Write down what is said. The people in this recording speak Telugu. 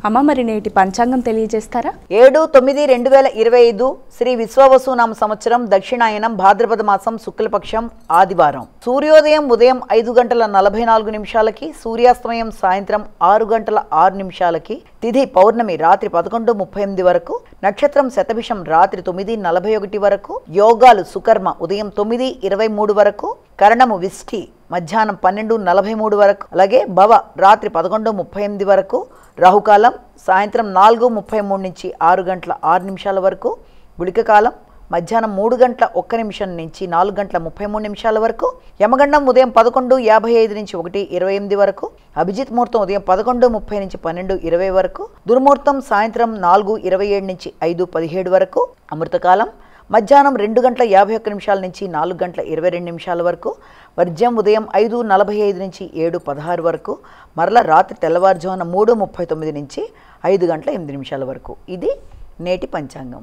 అమ్మ మరి నేటి పంచాంగం తెలియజేస్తారా? 7/9/2025 శ్రీ విశ్వవసునామ సంవత్సరం దక్షిణాయనం భాద్రపద మాసం శుక్లపక్షం ఆదివారం. సూర్యోదయం ఉదయం 5:44 సూర్యాస్తమయం సాయంత్రం 6:06 తిథి పౌర్ణమి రాత్రి 11:38 వరకు, నక్షత్రం శతభిషం రాత్రి 9:41 వరకు, యోగాలు సుకర్మ ఉదయం 9:23 వరకు, కరణము విష్టి మధ్యాహ్నం 12:43 వరకు, అలాగే భవ రాత్రి 11:38 వరకు, రాహుకాలం సాయంత్రం 4:33 నుంచి 6:06 వరకు, గుళిక కాలం మధ్యాహ్నం 3:01 నుంచి 4:33 వరకు, యమగండం ఉదయం 11:55 నుంచి 1:28 వరకు, అభిజిత్ ముహూర్తం ఉదయం 11:30 నుంచి 12:20 వరకు, దుర్ముహూర్తం సాయంత్రం 4:27 నుంచి 5:17 వరకు, అమృతకాలం మధ్యాహ్నం 2:51 నుంచి 4:22 వరకు, వర్జ్యం ఉదయం 5:45 నుంచి 7:16 వరకు, మరల రాత్రి తెల్లవారుజామున 3:39 నుంచి 5:08 వరకు. ఇది నేటి పంచాంగం.